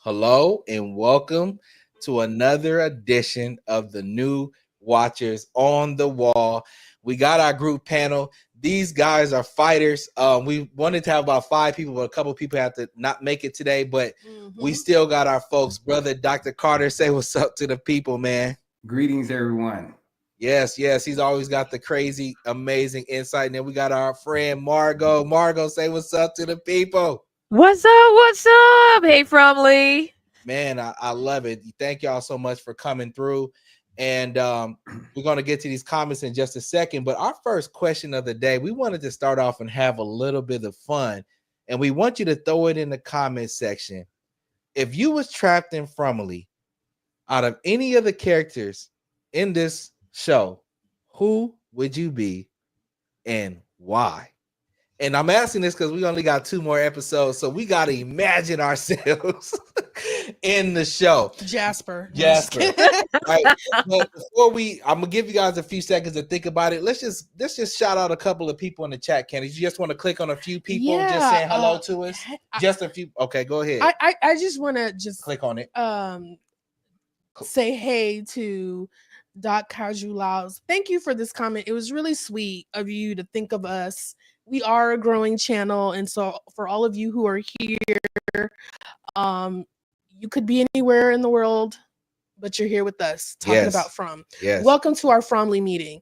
hello, and welcome to another edition of the New Watchers on the Wall. We got our group panel. These guys are fighters. We wanted to have about 5 people, but a couple people have to not make it today. But we still got our folks. Brother Dr. Carter, say what's up to the people, man. Greetings, everyone. Yes, he's always got the crazy, amazing insight. And then we got our friend Margot. Margot, say what's up to the people. What's up? What's up? Hey, Fromley. Man, I love it. Thank y'all so much for coming through. And we're going to get to these comments in just a second. But our first question of the day, we wanted to start off and have a little bit of fun. And we want you to throw it in the comment section. If you was trapped in Fromley, out of any of the characters in this show, who would you be and why? And I'm asking this because we only got 2 more episodes, so we got to imagine ourselves in the show. Jasper. Right. But before I'm gonna give you guys a few seconds to think about it. Let's just shout out a couple of people in the chat. Candy, you just want to click on a few people, just saying hello to us. Just a few. Okay, go ahead. I just want to click on it. Say hey to Doc Cajulaus. Thank you for this comment. It was really sweet of you to think of us. We are a growing channel, and so for all of you who are here, you could be anywhere in the world, but you're here with us talking about From. Yes. Welcome to our Fromly meeting.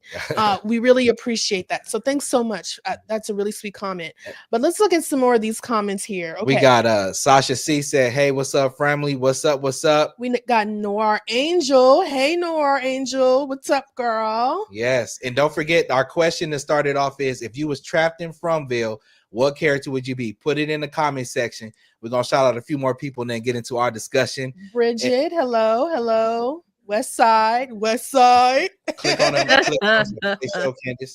We really appreciate that. So thanks so much. That's a really sweet comment. But let's look at some more of these comments here. Okay. We got Sasha C said, hey, what's up, Fromly? What's up? What's up? We got Noir Angel. Hey, Noir Angel. What's up, girl? Yes. And don't forget, our question that started off is, if you was trapped in Fromville, what character would you be? Put it in the comment section. We're going to shout out a few more people and then get into our discussion. Bridget, hello. West Side. Click on them.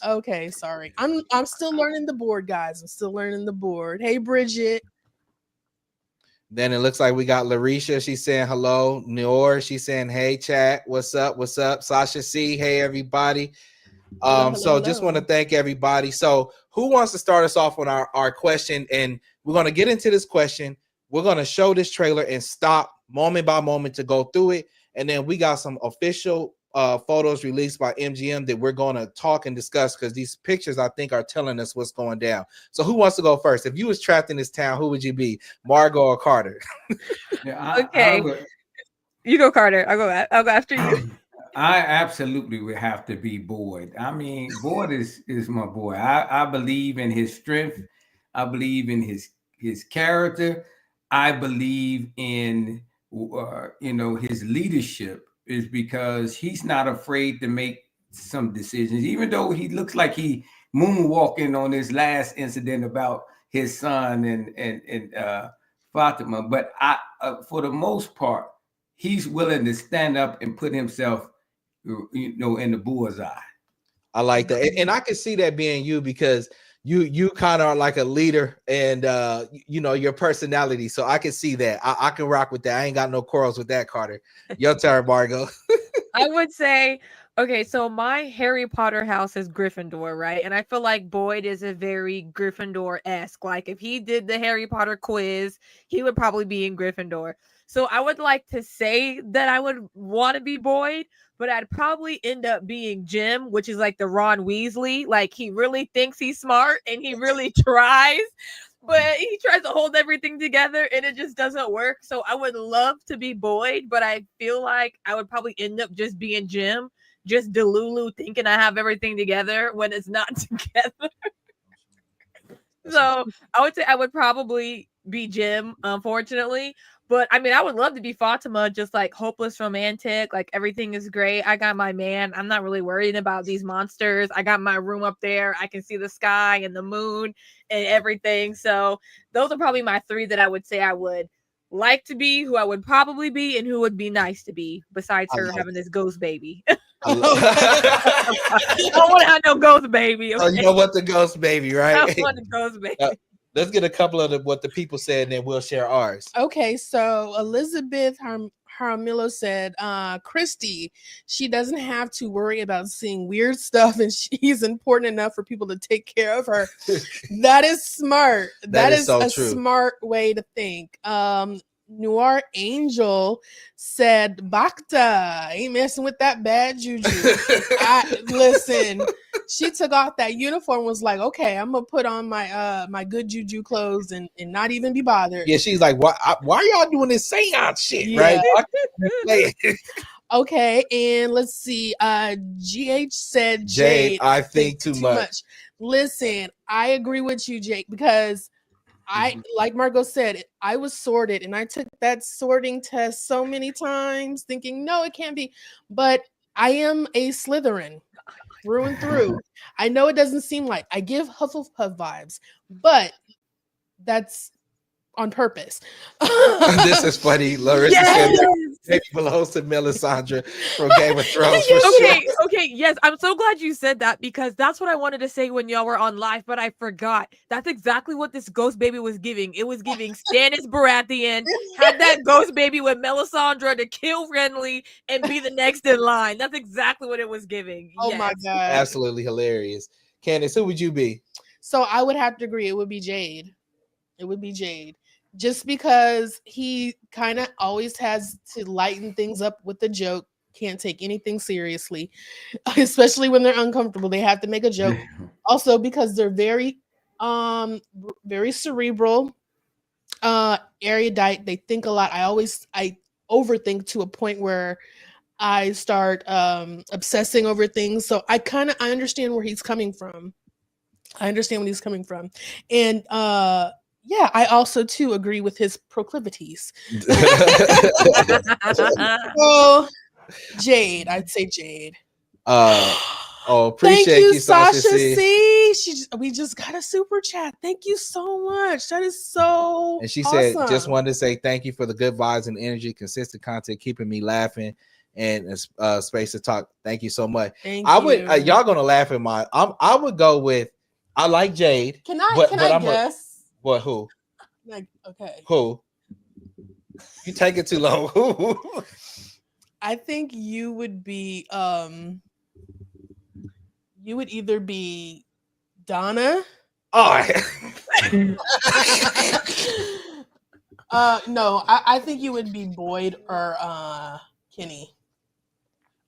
Okay, sorry. I'm still learning the board, guys. I'm still learning the board. Hey, Bridget. Then it looks like we got Larisha. She's saying hello. Noor, she's saying, hey, chat. What's up? Sasha C, hey, everybody. Hello. Just want to thank everybody. So who wants to start us off with our question? And we're going to get into this question. We're going to show this trailer and stop moment by moment to go through it. And then we got some official photos released by MGM that we're going to talk and discuss, because these pictures, I think, are telling us what's going down. So who wants to go first? If you was trapped in this town, who would you be? Margot or Carter? Okay. You go, Carter. I'll go after you. I absolutely would have to be Boyd. I mean, Boyd is my boy. I believe in his strength. I believe in his character. I believe in his leadership, is because he's not afraid to make some decisions, even though he looks like he moonwalking on this last incident about his son and Fatima. But for the most part, he's willing to stand up and put himself, in the bullseye. I like that. And I can see that being you, because you kind of are like a leader, and your personality. So I can see that. I can rock with that. I ain't got no quarrels with that, Carter. Your turn, Margot. I would say, okay, so my Harry Potter house is Gryffindor, right? And I feel like Boyd is a very Gryffindor-esque. Like, if he did the Harry Potter quiz, he would probably be in Gryffindor. So I would like to say that I would want to be Boyd, but I'd probably end up being Jim, which is like the Ron Weasley. Like, he really thinks he's smart and he really tries, but he tries to hold everything together and it just doesn't work. So I would love to be Boyd, but I feel like I would probably end up just being Jim, just Delulu thinking I have everything together when it's not together. So I would say I would probably be Jim, unfortunately. But I mean, I would love to be Fatima, just like hopeless romantic. Like, everything is great. I got my man. I'm not really worried about these monsters. I got my room up there. I can see the sky and the moon and everything. So those are probably my 3 that I would say I would like to be, who I would probably be, and who would be nice to be, besides her having this ghost baby. I don't want to have no ghost baby. Okay? Oh, you know what, the ghost baby, right? I want the ghost baby. Let's get a couple of what the people said, and then we'll share ours. Okay, so Elizabeth Jaramillo said, Christy, she doesn't have to worry about seeing weird stuff, and she's important enough for people to take care of her. That is smart. that is so a true. Smart way to think. Noir Angel said, Bacta, ain't messing with that bad juju. Listen, she took off that uniform, was like, okay, I'm gonna put on my my good juju clothes and not even be bothered. Yeah, she's like, why y'all doing this seance shit, Yeah. right? Okay, and let's see. GH said, Jade, I think too much. Listen, I agree with you, Jake, because like Margot said, I was sorted and I took that sorting test so many times thinking, no, it can't be. But I am a Slytherin through and through. I know it doesn't seem like I give Hufflepuff vibes, but that's on purpose. This is funny. Larissa said maybe belongs to Melisandre from Game of Thrones. Okay, yes. I'm so glad you said that because that's what I wanted to say when y'all were on live, but I forgot. That's exactly what this ghost baby was giving. It was giving Stannis Baratheon, had that ghost baby with Melisandre to kill Renly and be the next in line. That's exactly what it was giving. Oh my God. Absolutely hilarious. Candace, who would you be? So I would have to agree. It would be Jade. It would be Jade. Just because he kind of always has to lighten things up with a joke, can't take anything seriously, especially when they're uncomfortable. They have to make a joke. Also, because they're very cerebral, erudite. They think a lot. I overthink to a point where I start obsessing over things. So I understand where he's coming from. I understand where he's coming from, and yeah, I also too agree with his proclivities. So, Jade, I'd say Jade. Appreciate Thank you, Sasha C. We just got a super chat. Thank you so much. That is so. And she awesome. said, just wanted to say thank you for the good vibes and energy, consistent content, keeping me laughing, and space to talk. Thank you so much. Thank you. Y'all gonna laugh at my. I would go with. I like Jade. Can I guess? What? Who? Like, okay. Who? You take it too long. Who? I think you would be. You would either be Donna. Oh. No, I think you would be Boyd or Kenny.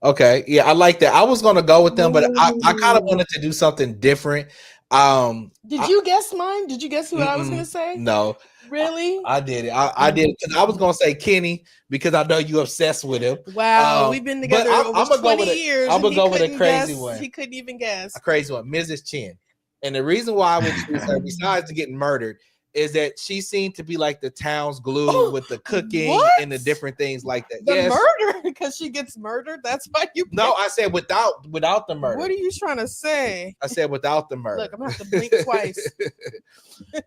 Okay, yeah, I like that. I was gonna go with them, but I kind of wanted to do something different. Did you guess mine? Did you guess who I was gonna say? No. Really? I did it. I did it because I was gonna say Kenny because I know you obsessed with him. Wow, we've been together over 20 years. I'm gonna go with a crazy one. He couldn't even guess. A crazy one, Mrs. Chin. And the reason why I would choose her, besides getting murdered, is that she seemed to be like the town's glue with the cooking and the different things like that. The murder because she gets murdered. That's why you. No, I said without the murder. What are you trying to say? I said without the murder. Look, I'm gonna have to blink twice.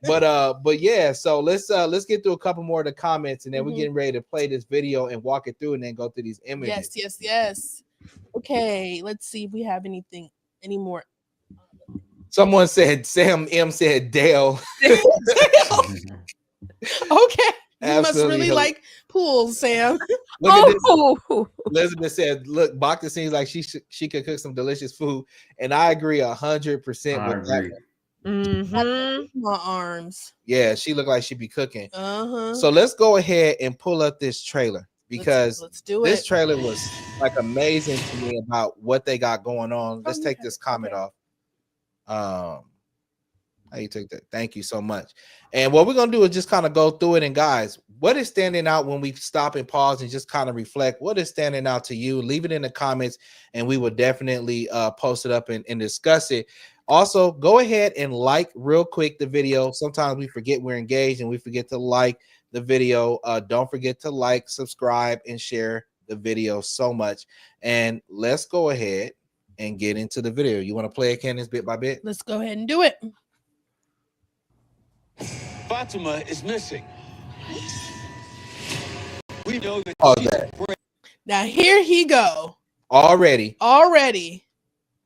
But yeah. So let's get through a couple more of the comments, and then we're getting ready to play this video and walk it through, and then go through these images. Yes. Okay, let's see if we have any more. Someone said Sam M said Dale. Okay. You must really like pools, Sam. Look at this. Elizabeth said, look, Bacta seems like she could cook some delicious food. And I agree 100% with that. My arms. Yeah, she looked like she'd be cooking. Uh-huh. So let's go ahead and pull up this trailer because let's do this trailer was like amazing to me about what they got going on. Let's take this comment off. How you take that? Thank you so much. And what we're gonna do is just kind of go through it. And guys, what is standing out when we stop and pause and just kind of reflect? What is standing out to you? Leave it in the comments, and we will definitely post it up and discuss it. Also, go ahead and like real quick the video. Sometimes we forget we're engaged and we forget to like the video. Don't forget to like, subscribe, and share the video so much. And let's go ahead and get into the video. You want to play it, Candace, bit by bit? Let's go ahead and do it. Fatima is missing. We know that. Oh, that. Now here he go. Already.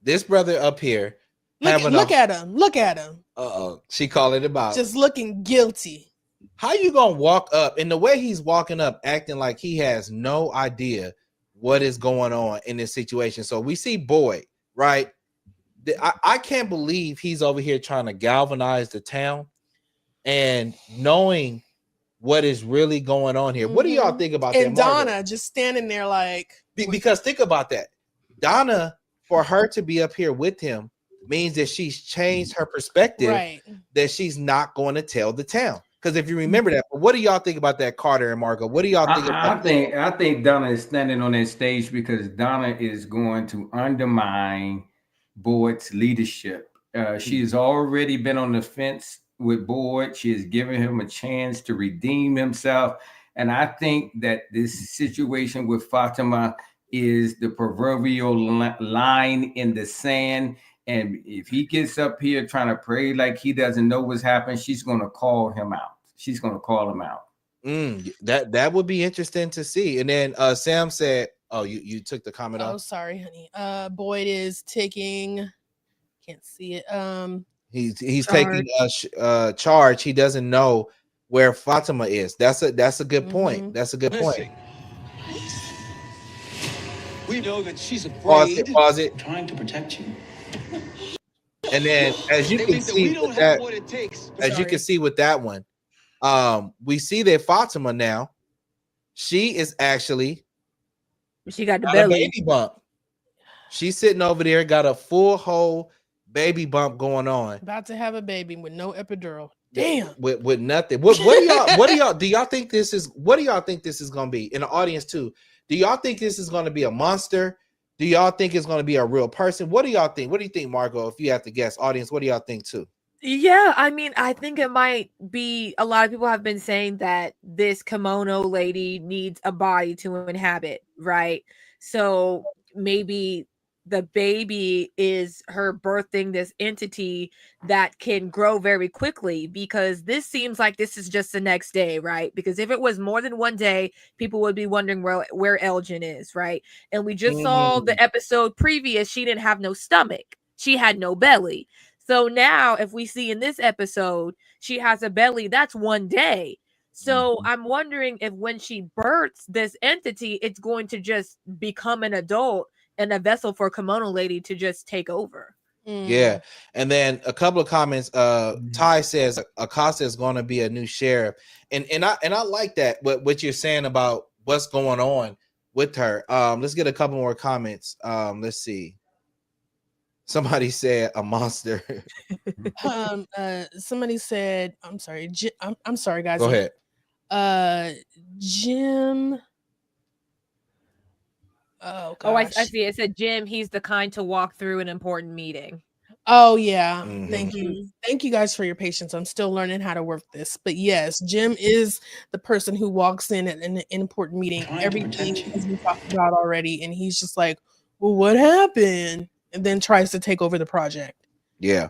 This brother up here. Look at him. She calling him out. Just looking guilty. How you gonna walk up? And the way he's walking up, acting like he has no idea what is going on in this situation. So we see Boyd, right? I can't believe he's over here trying to galvanize the town, and knowing what is really going on here. What do y'all think about and that? Margo? Donna just standing there like Because think about that. Donna, for her to be up here with him means that she's changed her perspective, right. that she's not going to tell the town. Because if you remember that, but what do y'all think about that, Carter and Margo? What do y'all think about that? I think Donna is standing on that stage because Donna is going to undermine Boyd's leadership. She has already been on the fence with Boyd. She has given him a chance to redeem himself. And I think that this situation with Fatima is the proverbial line in the sand. And if he gets up here trying to pray like he doesn't know what's happened, she's going to call him out. She's going to call him out. That would be interesting to see. And then Sam said, "Oh, you took the comment off." Oh, sorry, honey. Boyd is taking. Can't see it. He's taking charge. He doesn't know where Fatima is. That's a good point. That's a good point. We know that she's afraid. Pause it. Trying to protect you. And then, as you can see with that, you can see with that one, we see that Fatima now, she is actually she got a baby bump. She's sitting over there, got a full whole baby bump going on. About to have a baby with no epidural. Damn. With nothing. What do y'all think this is? What do y'all think this is gonna be in the audience too? Do y'all think this is gonna be a monster? Do y'all think it's gonna be a real person? What do y'all think? What do you think, Margo? If you have to guess, audience, what do y'all think too? Yeah, I mean, I think it might be, a lot of people have been saying that this kimono lady needs a body to inhabit, right? So maybe the baby is her birthing this entity that can grow very quickly, because this seems like this is just the next day, right? Because if it was more than one day, people would be wondering where Elgin is, right? And we just saw the episode previous, she didn't have no stomach. She had no belly. So now if we see in this episode, she has a belly, that's one day. So I'm wondering if when she births this entity, it's going to just become an adult and a vessel for kimono lady to just take over. Yeah. And then a couple of comments. Ty says Acosta is going to be a new sheriff. And I like that, what you're saying about what's going on with her. Let's get a couple more comments. Let's see. Somebody said a monster. Somebody said, I'm sorry. I'm sorry, guys. Go ahead. Jim. Oh, gosh. I see. It said Jim, he's the kind to walk through an important meeting. Oh, yeah. Thank you. Thank you guys for your patience. I'm still learning how to work this. But yes, Jim is the person who walks in at an important meeting. Everything has been talked about already. And he's just like, well, what happened? And then tries to take over the project. Yeah.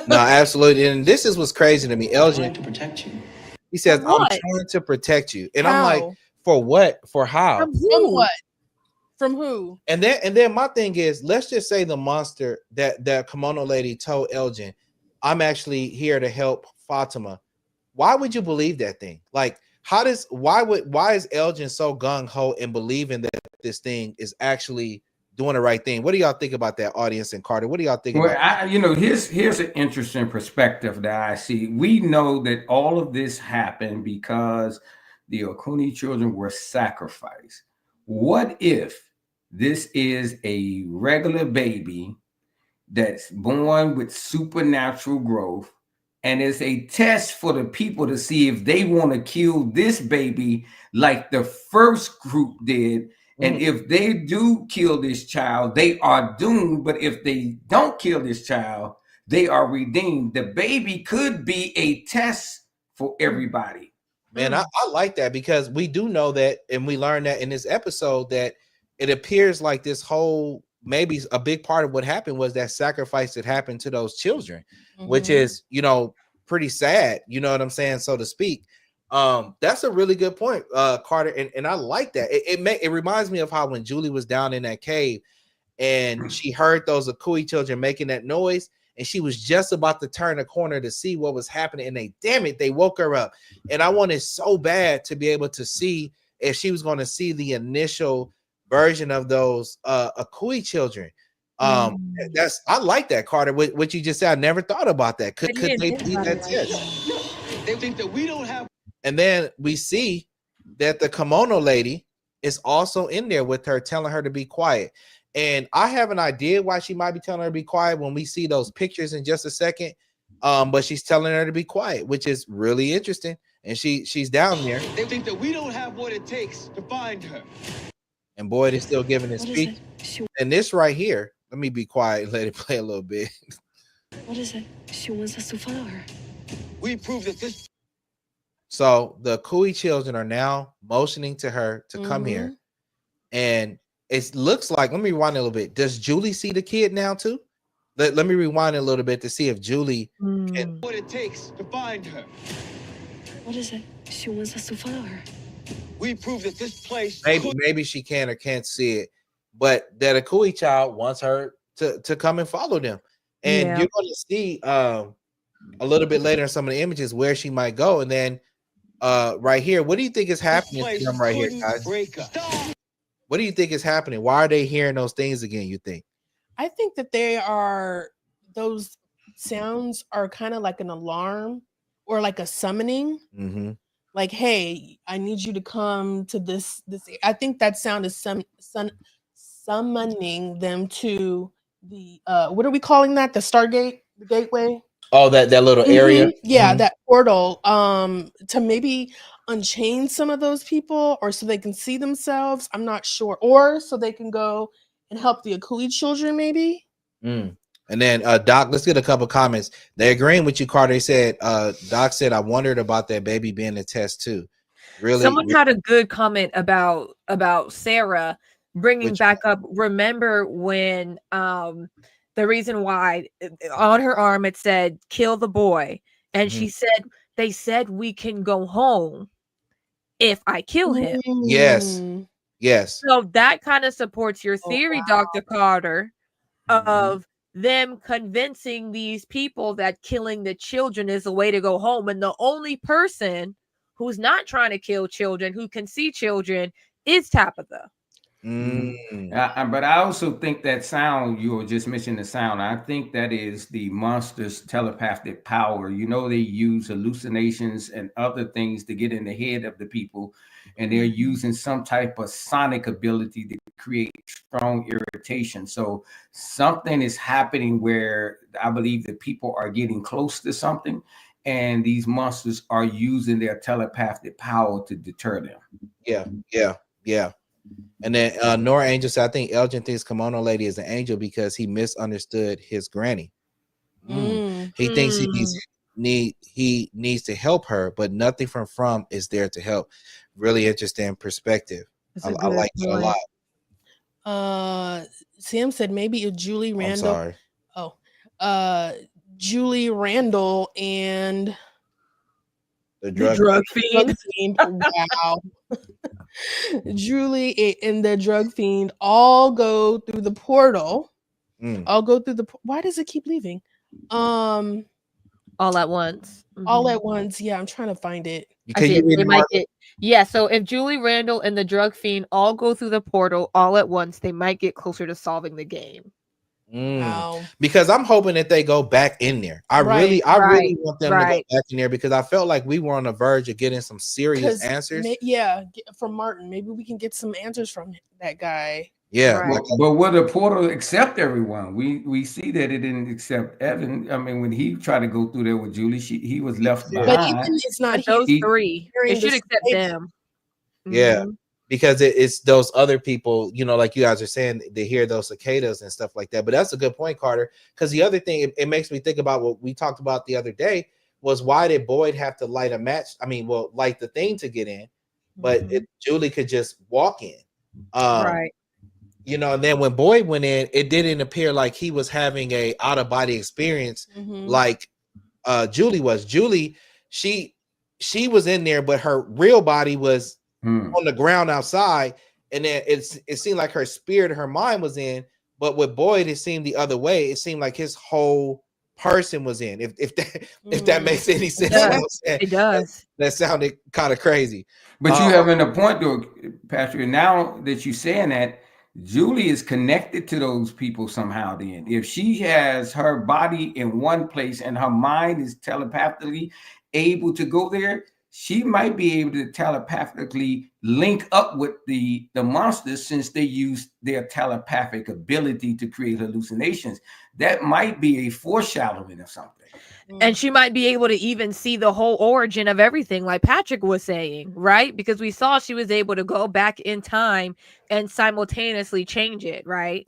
No, absolutely. And this is what's crazy to me. Elgin, to protect you. He says, I'm trying to protect you. And I'm like, for what? For how? From what? From who? And then my thing is, let's just say the monster that kimono lady told Elgin, I'm actually here to help Fatima. Why would you believe that thing? Like, why is Elgin so gung-ho in believing that this thing is actually doing the right thing? What do y'all think about that, audience and Carter? What do y'all think about here's an interesting perspective that I see. We know that all of this happened because the Okuni children were sacrificed. What if this is a regular baby that's born with supernatural growth, and it's a test for the people to see if they want to kill this baby like the first group did? And if they do kill this child, they are doomed. But if they don't kill this child, they are redeemed. The baby could be a test for everybody. Man, I like that, because we do know that, and we learned that in this episode, that it appears like this whole, maybe a big part of what happened was that sacrifice that happened to those children, which is, pretty sad, you know what I'm saying, so to speak. That's a really good point, Carter, and I like that. It reminds me of how when Julie was down in that cave and she heard those Akui children making that noise, and she was just about to turn the corner to see what was happening, and they woke her up. And I wanted so bad to be able to see if she was going to see the initial version of those Akui children. I like that, Carter. What you just said, I never thought about that. Could they be that test? They think that we don't have. And then we see that the kimono lady is also in there with her, telling her to be quiet. And I have an idea why she might be telling her to be quiet when we see those pictures in just a second. But she's telling her to be quiet, which is really interesting. And she's down there. They think that we don't have what it takes to find her. And Boyd is still giving his speech. And this right here, let me be quiet and let it play a little bit. What is it? She wants us to follow her. We proved that this. So the Kui children are now motioning to her to come here. And it looks like, let me rewind a little bit. Does Julie see the kid now too? Let me rewind a little bit to see if Julie can. What it takes to find her. What is it? She wants us to follow her. We proved that this place. Maybe she can or can't see it, but that a Kui child wants her to come and follow them. And you're going to see a little bit later in some of the images where she might go. And then right here, what do you think is happening to them right here, guys? What do you think is happening? Why are they hearing those things again, you think? I think that those sounds are kind of like an alarm or like a summoning. Like, hey, I need you to come to this. I think that sound is summoning them to the what are we calling that? The Stargate, the gateway. Oh, that little area. Yeah, that portal. To maybe unchain some of those people, or so they can see themselves. I'm not sure, or so they can go and help the Akui children, maybe. And then Doc, let's get a couple comments. They're agreeing with you, Carter. They said, Doc said, I wondered about that baby being a test too. Really, someone had a good comment about Sarah bringing back up. Remember when the reason why on her arm it said kill the boy, and she said they said we can go home if I kill him. Yes. So that kind of supports your theory, Dr. Carter, of them convincing these people that killing the children is a way to go home. And the only person who's not trying to kill children, who can see children, is Tabitha. But I also think that sound, you were just mentioning the sound, I think that is the monster's telepathic power. You know, they use hallucinations and other things to get in the head of the people, and they're using some type of sonic ability to create strong irritation. So something is happening where I believe that people are getting close to something, and these monsters are using their telepathic power to deter them. Yeah. And then Nora Angel said, I think Elgin thinks Kimono Lady is an angel because he misunderstood his granny. He thinks he needs to help her, but nothing from is there to help. Really interesting perspective. I like it a lot. Sam said maybe if Julie Randall. I'm sorry. Julie Randall and the drug fiend. Wow. Julie and the drug fiend all go through the portal. Why does it keep leaving? All at once. All at once. Yeah, I'm trying to find it. So if Julie Randall and the drug fiend all go through the portal all at once, they might get closer to solving the game. Wow. Because I'm hoping that they go back in there. I really want them to go back in there, because I felt like we were on the verge of getting some serious answers. From Martin. Maybe we can get some answers from that guy. Yeah. Right. But will the portal accept everyone? We see that it didn't accept Evan. I mean, when he tried to go through there with Julie, he was left behind. But even it's not those three. It should accept them. Yeah. Because it's those other people, you know, like you guys are saying, they hear those cicadas and stuff like that. But that's a good point, Carter. Because the other thing, it makes me think about what we talked about the other day, was why did Boyd have to light a match? I mean, light the thing to get in, but Julie could just walk in. You know, and then when Boyd went in, it didn't appear like he was having a out-of-body experience like Julie was. Julie, she was in there, but her real body was on the ground outside, and then it seemed like her spirit, her mind was in. But with Boyd, it seemed the other way. It seemed like his whole person was in. If that makes any sense, it does. That sounded kind of crazy. But you having a point, though, Patrick. Now that you're saying that, Julie is connected to those people somehow. Then, if she has her body in one place and her mind is telepathically able to go there, she might be able to telepathically link up with the monsters since they use their telepathic ability to create hallucinations. That might be a foreshadowing of something. And she might be able to even see the whole origin of everything, like Patrick was saying, right? Because we saw she was able to go back in time and simultaneously change it, right?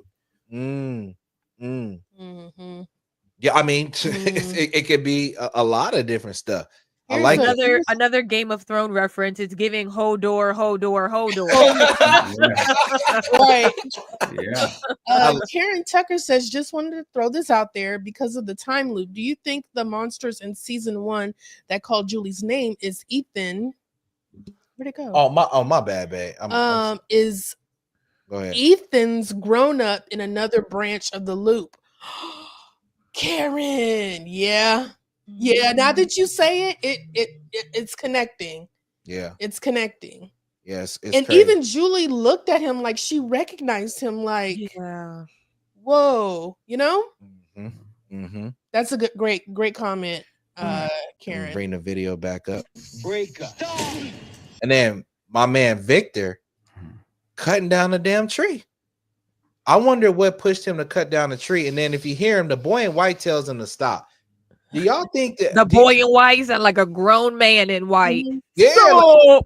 Mm. Mm-hmm. Yeah, I mean, it could be a lot of different stuff. I Here's like a- it. Another Game of Thrones reference. It's giving Hodor. Right. Yeah. Karen Tucker says, just wanted to throw this out there because of the time loop. Do you think the monsters in season 1 that called Julie's name is Ethan? Where'd it go? Oh my bad, babe. Is Go ahead. Ethan's grown up in another branch of the loop? Karen, yeah. Now that you say it, it's connecting. Yeah. It's connecting. Yes. And crazy. even Julie looked at him like she recognized him. Like, Yeah. Whoa, you know. Mm-hmm. That's a great comment, Karen. Bring the video back up. Break up. And then my man Victor cutting down the damn tree. I wonder what pushed him to cut down the tree. And then if you hear him, the boy in white tells him to stop. Do y'all think that the boy in white is like a grown man in white? Yeah, Stop!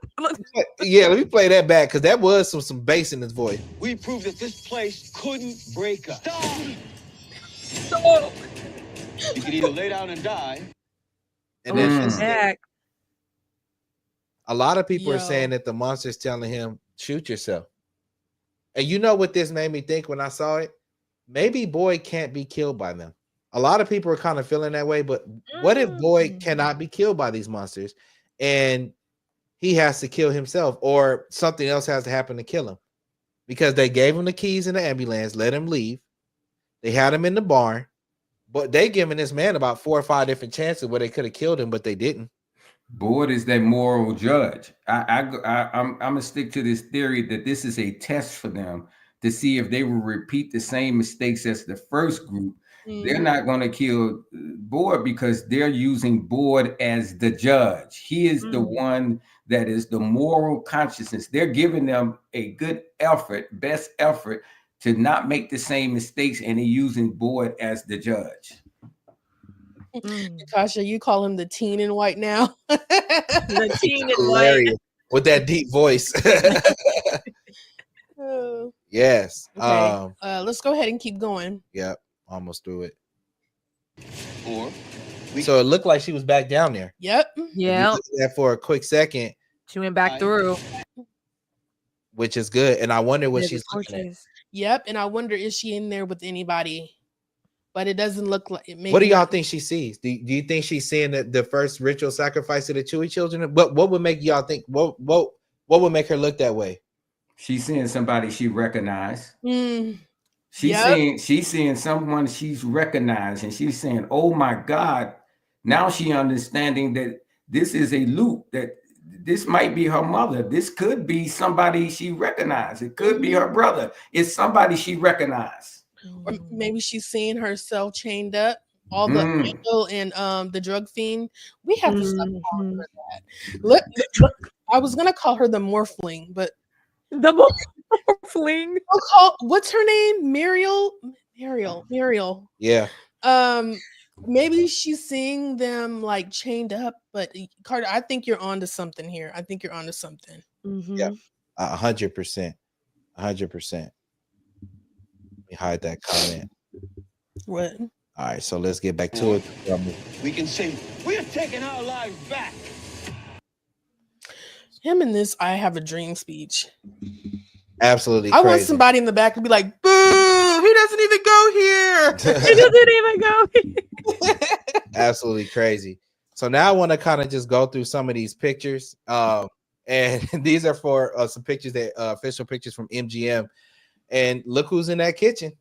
Yeah. Let me play that back because that was some bass in his voice. We proved that this place couldn't break us. Stop! You could either lay down and die. And then Jack. a lot of people are saying that the monster's telling him, shoot yourself. And you know what this made me think when I saw it? Maybe Boyd can't be killed by them. A lot of people are kind of feeling that way, but what if Boyd cannot be killed by these monsters and he has to kill himself or something else has to happen to kill him? Because they gave him the keys in the ambulance, let him leave. They had him in the barn, but they giving this man about 4 or 5 different chances where they could have killed him, but they didn't. Boyd is that moral judge. I'm gonna stick to this theory that this is a test for them to see if they will repeat the same mistakes as the first group. They're not going to kill Boyd because they're using Boyd as the judge. He is the one that is the moral consciousness. They're giving them a good effort, best effort to not make the same mistakes, and they're using Boyd as the judge. Kasha, you call him the teen in white now. The teen in white with that deep voice. Yes. Okay. Let's go ahead and keep going. Yep. Almost through it. Or so it looked like she was back down there. Yep. Yeah. That for a quick second. She went back through. Which is good. And I wonder what she's looking at. Yep. And I wonder, is she in there with anybody? But it doesn't look like it. What do y'all think she sees? Do you think she's seeing the first ritual sacrifice of the Chewy children? What would make y'all think? What would make her look that way? She's seeing somebody she recognized. She's seeing someone she's recognized, and she's saying, "Oh my God!" Now she understanding that this is a loop. That this might be her mother. This could be somebody she recognized. It could be her brother. It's somebody she recognized. Or maybe she's seeing herself chained up. All the angel and the drug fiend. We have to stop calling her that. I was gonna call her the morphling, but the morphling. What's her name? Muriel. Yeah. Maybe she's seeing them like chained up, but Carter, I think you're onto something here. I think you're onto something. Yeah, 100%. 100%. Let me hide that comment. What? All right, so let's get back to it. We can say we're taking our lives back. Him in this I Have a Dream speech. Absolutely I crazy. want somebody in the back to be like, boo, he doesn't even go here. He doesn't even go here. Absolutely crazy. So now I want to kind of just go through some of these pictures. And these are for some pictures that official pictures from MGM. And look who's in that kitchen.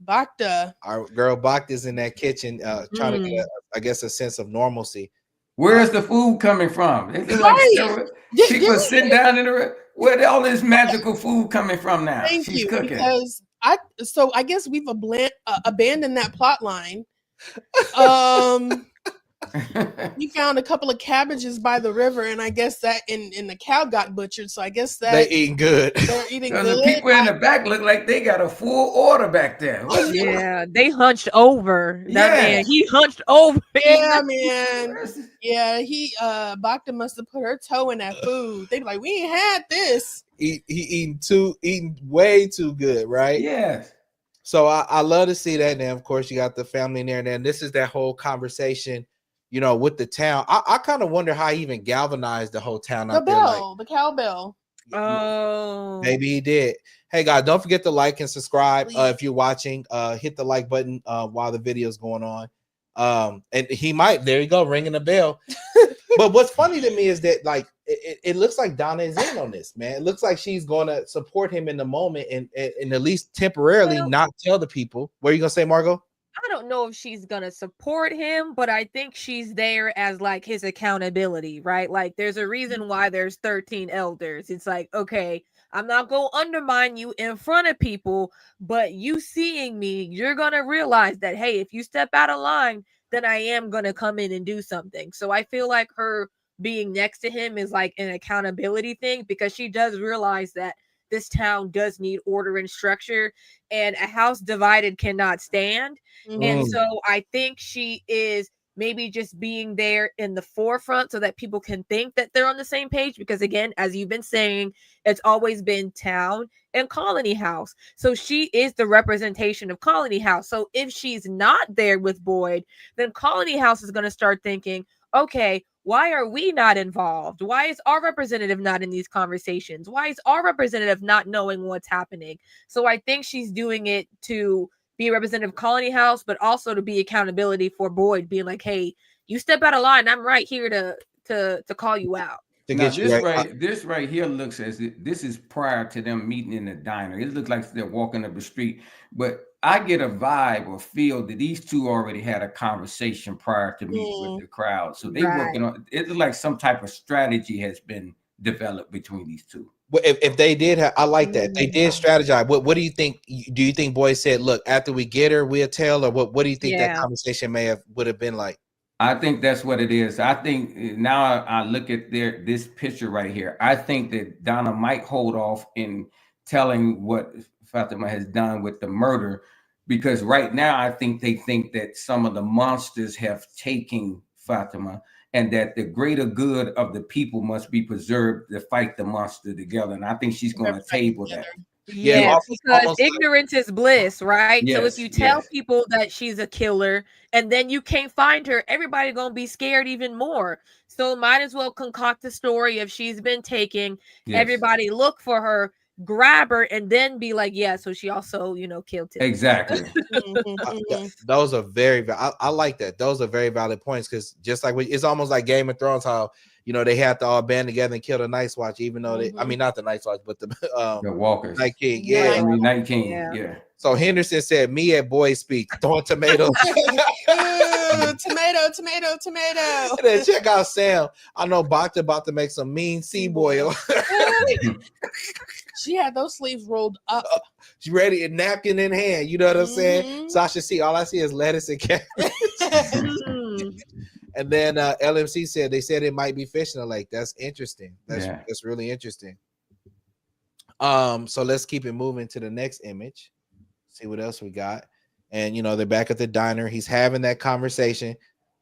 Bacta. Our girl Bacta's in that kitchen trying to get, I guess, a sense of normalcy. Where's the food coming from? It's Right. People sitting down in the where all this magical food coming from now? Thank She's you. cooking. Because I guess we've abandoned that plot line. He found a couple of cabbages by the river, and I guess that and the cow got butchered. So I guess that They eating good. they're eating Because good. the people in the back look like they got a full order back there. Yeah, they hunched over. That Yeah. man, he hunched over. Yeah, man. Yeah, Bacta must have put her toe in that food. They be like, we ain't had this. He eating way too good, right? Yes. So I love to see that. And then, of course, you got the family in there. And then this is that whole conversation, you know, with the town. I kind of wonder how he even galvanized the whole town The out there. bell, the cowbell. Oh, Maybe he did. Hey, guys, don't forget to like and subscribe Please. if you're watching. Hit the like button while the video's going on. And he might, there you go, ringing the bell. But what's funny to me is that, like, it looks like Donna is in on this, man. It looks like she's going to support him in the moment and at least temporarily not tell the people. What are you going to say, Margot? I don't know if she's gonna support him, but I think she's there as like his accountability, right? Like there's a reason why there's 13 elders. It's like, okay, I'm not gonna undermine you in front of people, but you seeing me, you're gonna realize that, hey, if you step out of line, then I am gonna come in and do something. So I feel like her being next to him is like an accountability thing because she does realize that this town does need order and structure, and a house divided cannot stand. And so I think she is maybe just being there in the forefront so that people can think that they're on the same page. Because again, as you've been saying, it's always been town and colony house. So she is the representation of colony house. So if she's not there with Boyd, then colony house is going to start thinking, okay, why are we not involved? Why is our representative not in these conversations? Why is our representative not knowing what's happening? So I think she's doing it to be a representative of Colony House, but also to be accountability for Boyd, being like, hey, you step out of line, I'm right here to call you out. Now, this right here looks as if this is prior to them meeting in the diner. It looks like they're walking up the street, but I get a vibe or feel that these two already had a conversation prior to meeting with the crowd. So they working on it. Looks like some type of strategy has been developed between these two. Well, if they did have, I like that they did strategize. What do you think? Do you think Boyd said, "Look, after we get her, we'll tell," or what? What do you think that conversation would have been like? I think that's what it is. I think now I look at this picture right here. I think that Donna might hold off in telling what Fatima has done with the murder, because right now I think they think that some of the monsters have taken Fatima, and that the greater good of the people must be preserved to fight the monster together. And I think she's going to table that. Yes, because ignorance is bliss, right? Yes, so if you tell people that she's a killer and then you can't find her, everybody gonna be scared even more. So might as well concoct the story of she's been taken. Everybody look for her, grab her, and then be like, yeah, so she also, killed him. Exactly. Those are I like that. Those are very valid points, because just like it's almost like Game of Thrones, how they have to all band together and kill the Night's Watch, even though they, I mean, not the Night's Watch, but the Walkers, Night King, Night King, yeah. So Henderson said, "Me at Boyd speak, throwing tomatoes." Tomato. And then check out Sam. I know Bacta about to make some mean sea boil. She had those sleeves rolled up. She ready, a napkin in hand. You know what I'm saying? Sasha C. All I see is lettuce and cabbage. And then LMC said they said it might be fish in the lake. That's interesting. That's really interesting. So let's keep it moving to the next image. See what else we got. And they're back at the diner. He's having that conversation.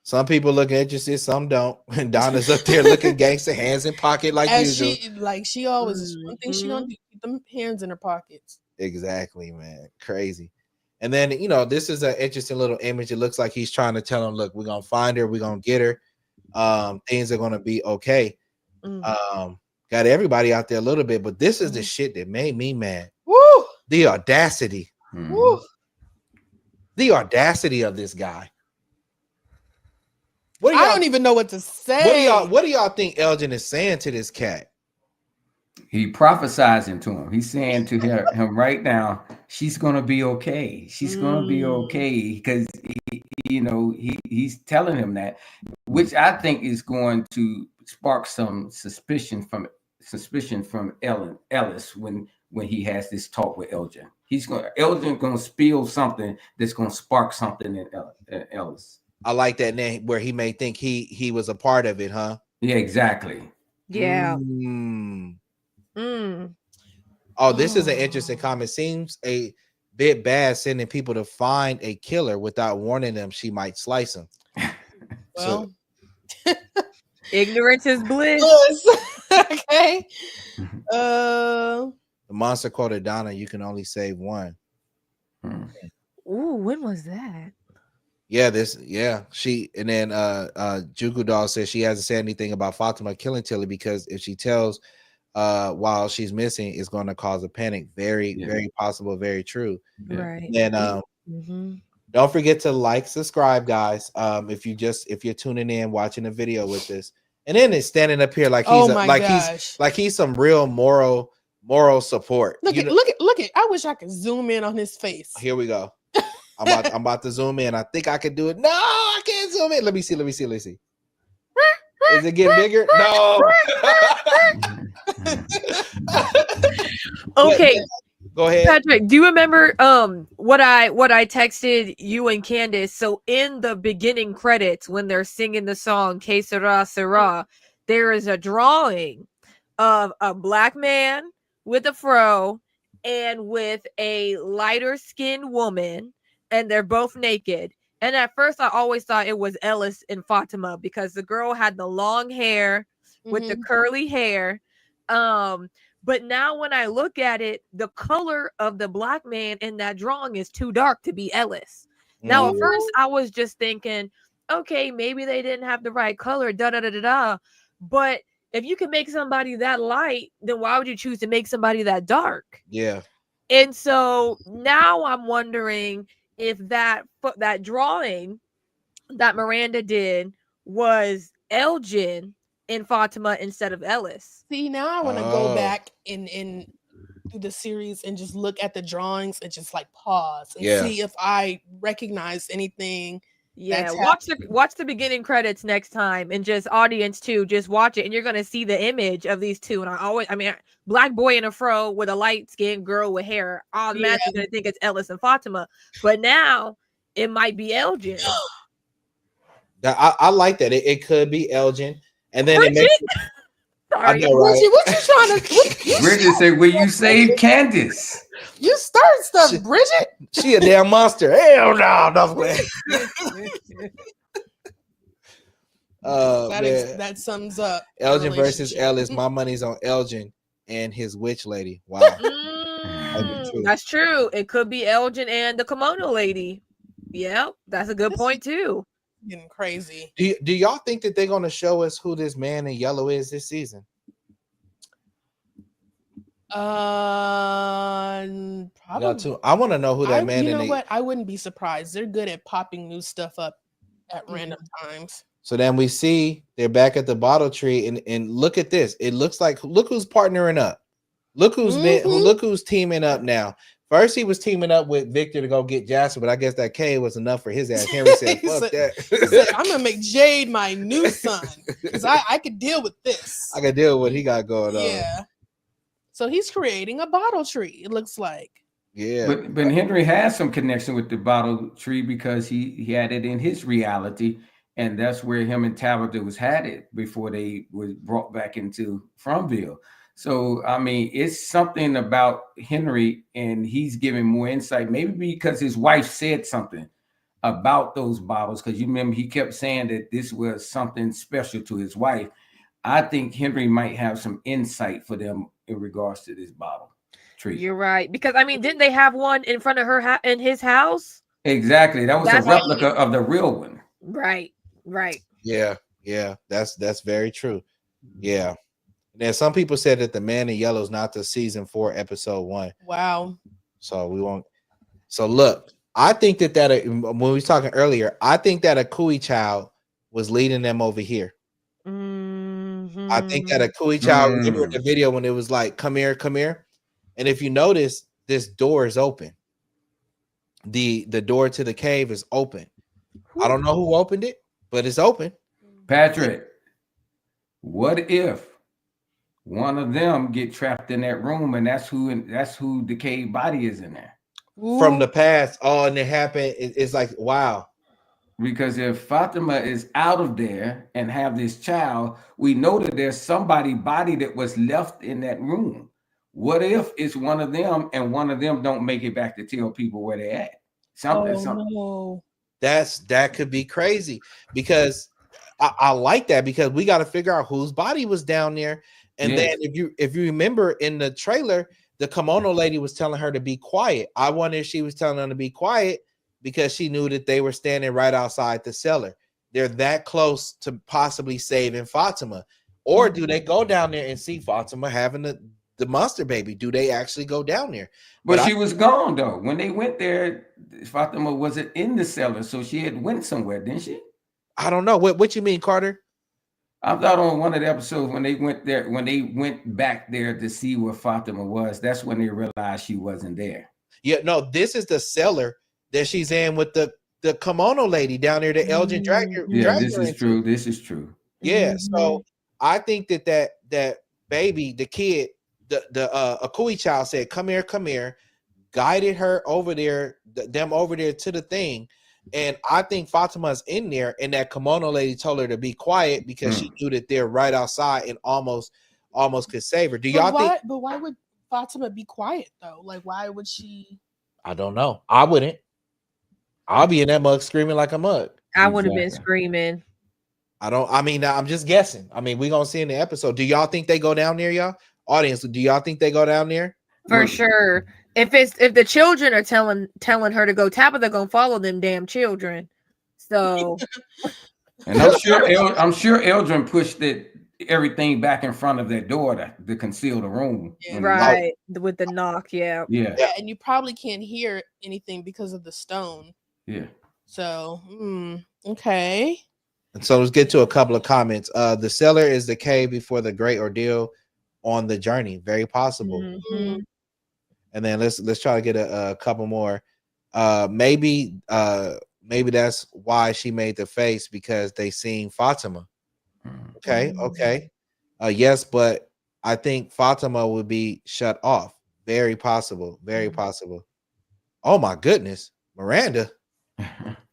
Some people look interested, some don't. And Donna's up there looking gangster, hands in pocket like usual. She always one thing she gonna do, keep them hands in her pockets. Exactly, man. Crazy. And then this is an interesting little image. It looks like he's trying to tell him, look, we're gonna find her, we're gonna get her. Things are gonna be okay. Got everybody out there a little bit, but this is the shit that made me mad. Woo! The audacity. Woo! The audacity of this guy. I don't even know what to say. What do y'all think Elgin is saying to this cat? He prophesizing to him. He's saying to him right now, she's gonna be okay. She's gonna be okay, because he's telling him that, which I think is going to spark some suspicion from Ellis when he has this talk with Elgin. Elgin gonna spill something that's gonna spark something in Ellis. I like that name where he may think he was a part of it, huh? Yeah, exactly. Yeah. Oh, this is an interesting comment. Seems a bit bad sending people to find a killer without warning them she might slice him. Well, ignorance is bliss. Okay. The monster quoted Donna, "You can only save one." Ooh, when was that? Yeah, she and then Juku Doll says she hasn't said anything about Fatima killing Tilly because if she tells while she's missing, it's going to cause a panic. Very possible, very true. Right. And don't forget to like, subscribe, guys. If you're tuning in, watching the video with this, and then it's standing up here like he's some real moral support. Look at. I wish I could zoom in on his face. Here we go. I'm about to zoom in. I think I can do it. No, I can't zoom in. Let me see. Is it getting bigger? No. Okay. Go ahead. Patrick, do you remember what I texted you and Candace? So in the beginning credits, when they're singing the song Que Sera Sera, there is a drawing of a black man with a fro and with a lighter skinned woman, and they're both naked. And at first I always thought it was Ellis and Fatima because the girl had the long hair with the curly hair. But now when I look at it, the color of the black man in that drawing is too dark to be Ellis. Now, at first I was just thinking, okay, maybe they didn't have the right color, But if you can make somebody that light, then why would you choose to make somebody that dark? Yeah. And so now I'm wondering if that drawing that Miranda did was Elgin and Fatima instead of Ellis. See, now I want to go back and do the series and just look at the drawings and just like pause and see if I recognize anything. Yeah, watch the beginning credits next time, and just audience too, just watch it, and you're gonna see the image of these two. And black boy in a fro with a light skinned girl with hair, automatically gonna think it's Ellis and Fatima, but now it might be Elgin. I like that. It could be Elgin, and then Bridget? it makes. Sorry. I know, right? Bridget, what you trying to? Bridget said, "Will you save Candace?" You start stuff, Bridget. She a damn monster. Hell no, way. That sums up Elgin versus Ellis. My money's on Elgin and his witch lady. Wow. That's true. It could be Elgin and the kimono lady. Yeah, that's a good point too. Getting crazy. Do y'all think that they're going to show us who this man in yellow is this season? Probably. I want to know who that man. You know what? I wouldn't be surprised. They're good at popping new stuff up at random times. So then we see they're back at the bottle tree, and look at this. It looks like look who's partnering up. Look who's teaming up now. First, he was teaming up with Victor to go get Jasper, but I guess that K was enough for his ass. Henry said, "Fuck that." He said, "I'm gonna make Jade my new son because I could deal with this. I can deal with what he got going on." Yeah. So he's creating a bottle tree. It looks like. Yeah. But Henry has some connection with the bottle tree because he had it in his reality, and that's where him and Tabitha was headed before they was brought back into Fromville. So, I mean, it's something about Henry, and he's giving more insight, maybe because his wife said something about those bottles, because you remember he kept saying that this was something special to his wife. I think Henry might have some insight for them in regards to this bottle tree. You're right, because I mean, didn't they have one in front of her in his house? Exactly, that was a replica of the real one. Right. Yeah, that's very true. Yeah. Then some people said that the man in yellow is not the season 4 episode 1. Wow. So we won't. So look, I think that when we was talking earlier, I think that a Kui child was leading them over here. Mm-hmm. I think that a Kui child. Remember the video when it was like, "Come here," and if you notice, this door is open. The door to the cave is open. I don't know who opened it, but it's open. Patrick, what if one of them get trapped in that room, and that's who the cave body is in there from the past? Oh, and it happened. It's like, wow. Because if Fatima is out of there and have this child, we know that there's somebody body that was left in that room. What if it's one of them and one of them don't make it back to tell people where they're at? Something, Oh something. no. That could be crazy because I like that because we got to figure out whose body was down there. And then Yes. if you remember in the trailer, the kimono lady was telling her to be quiet. I wonder if she was telling them to be quiet because she knew that they were standing right outside the cellar. They're that close to possibly saving Fatima. Or do they go down there and see Fatima having the monster baby? Do they actually go down there? But she was gone though. When they went there, Fatima wasn't in the cellar, so she had went somewhere, didn't she? I don't know. What you mean, Carter? I thought on one of the episodes when they went there, when they went back there to see where Fatima was, that's when they realized she wasn't there. Yeah, no, this is the cellar that she's in with the kimono lady down there, the Elgin drag her Yeah, this her is into. true. This is true. Yeah, so I think that baby, the kid, the Akui child said, "Come here," guided her over there, them over there to the thing, and I think Fatima's in there, and that kimono lady told her to be quiet because she knew that they're right outside and almost could save her. Do y'all think? But why would Fatima be quiet though? Like, why would she? I don't know. I wouldn't. I'll be in that mug screaming like a mug. I would have been Exactly. screaming. I'm just guessing. I mean, we're gonna see in the episode. Do y'all think they go down there, y'all? Audience, do y'all think they go down there? For sure. If the children are telling her to go, Tabitha gonna follow them damn children. So And I'm sure Eldrin pushed everything back in front of their door to conceal the room. Yeah. right with the knock, yeah. Yeah. Yeah, and you probably can't hear anything because of the stone. Yeah. So, okay. And so let's get to a couple of comments. The cellar is the cave before the great ordeal on the journey. Very possible. Mhm. And then let's try to get a couple more. Maybe that's why she made the face because they seen Fatima. Okay. Yes, but I think Fatima would be shut off. Very possible. Very possible. Oh my goodness, Miranda.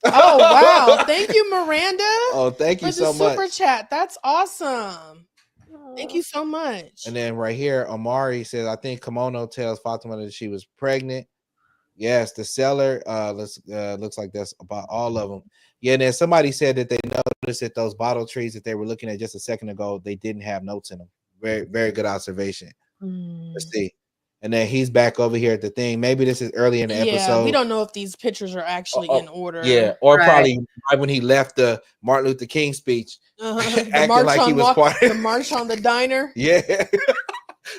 Oh wow! Thank you, Miranda. Oh, thank you for the so much. super chat. That's awesome. Thank you so much. And then right here, Amari says, I think Kimono tells Fatima that she was pregnant. Yes, the seller looks like that's about all of them. Yeah, and then somebody said that they noticed that those bottle trees that they were looking at just a second ago, they didn't have notes in them. Very, very good observation. Let's see. And then he's back over here at the thing. Maybe this is early in the episode. We don't know if these pictures are actually in order. Yeah, or probably right when he left the Martin Luther King speech, acting like he was part the march on the diner. Yeah.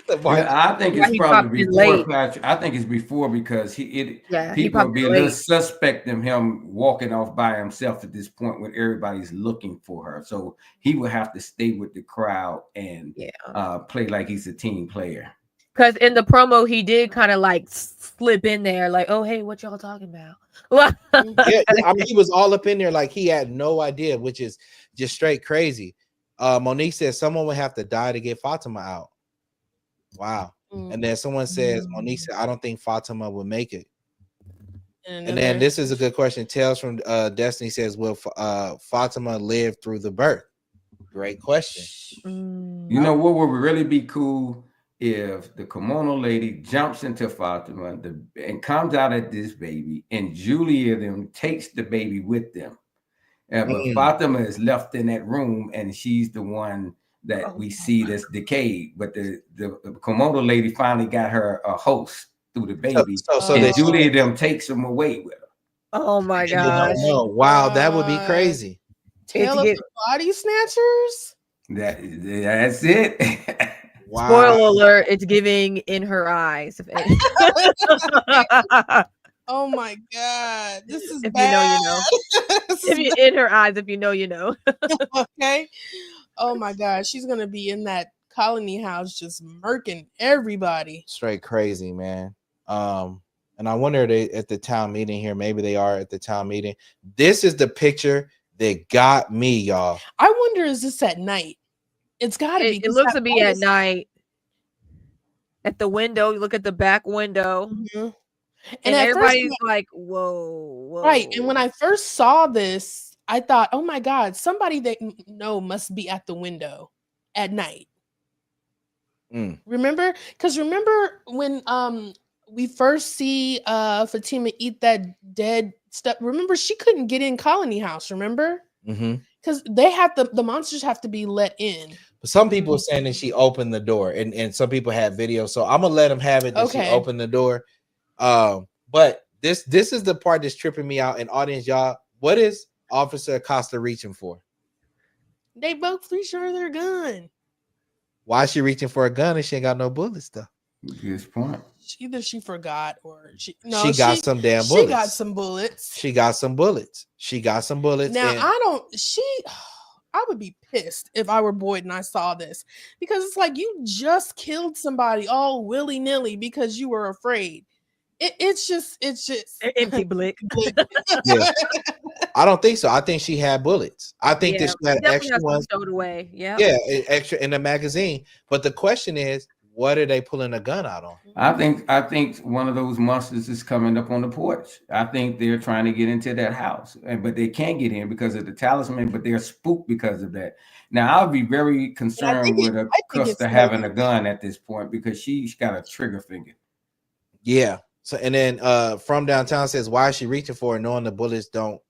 I think it's probably before Patrick. I think it's before because people would be a little suspect of him walking off by himself at this point when everybody's looking for her. So he would have to stay with the crowd and play like he's a team player. Because in the promo, he did kind of like slip in there, like, "Oh, hey, what y'all talking about?" Yeah, I mean, he was all up in there like he had no idea, which is just straight crazy. Monique says someone would have to die to get Fatima out. Wow. And then someone says, Monique said, I don't think Fatima would make it. And then this is a good question. Tales from Destiny says, will Fatima live through the birth? Great question. You know what would really be cool if the kimono lady jumps into Fatima and comes out at this baby, and Julia them takes the baby with them. But Fatima is left in that room, and she's the one that we see that's decayed. But the kimono lady finally got her a host through the baby. So and Julia them takes them away with her. Oh my gosh. Wow, that would be crazy. Tale of the Body Snatchers? That's it. Wow. Spoiler alert, it's giving In Her Eyes. Oh my god, this is if bad. You know, you know. If you In Her Eyes, if you know, you know. Okay. Oh my god, she's gonna be in that colony house just murking everybody. Straight crazy, man. And I wonder if they at the town meeting here. Maybe they are at the town meeting. This is the picture that got me, y'all. I wonder, is this at night? It's gotta be. It looks to be at night. At the window, you look at the back window. And everybody's like, whoa. Right. And when I first saw this, I thought, oh my God, somebody they know must be at the window at night. Remember? Because remember when we first see Fatima eat that dead stuff. Remember, she couldn't get in Colony House, remember? Because they have the monsters have to be let in. But some people are saying that she opened the door, and some people have video. So I'm gonna let them have it that she opened the door. But this is the part that's tripping me out. And audience, y'all, what is Officer Acosta reaching for? They both reach for their gun. Why is she reaching for a gun and she ain't got no bullets though? Good point. Either she forgot or she got some damn bullets. She got some bullets. She got some bullets. She got some bullets. Now I would be pissed if I were Boyd and I saw this, because it's like you just killed somebody all willy-nilly because you were afraid. It's just an empty blick. Yeah. I don't think so. I think she had bullets. I think that she had extra ones stowed away. Yeah, extra in the magazine. But the question is, what are they pulling a gun out on? I think one of those monsters is coming up on the porch. I think they're trying to get into that house, but they can't get in because of the talisman. But they're spooked because of that. Now I'll be very concerned with Acosta having a gun at this point because she's got a trigger finger. Yeah. So and then from downtown says, why is she reaching for it knowing the bullets don't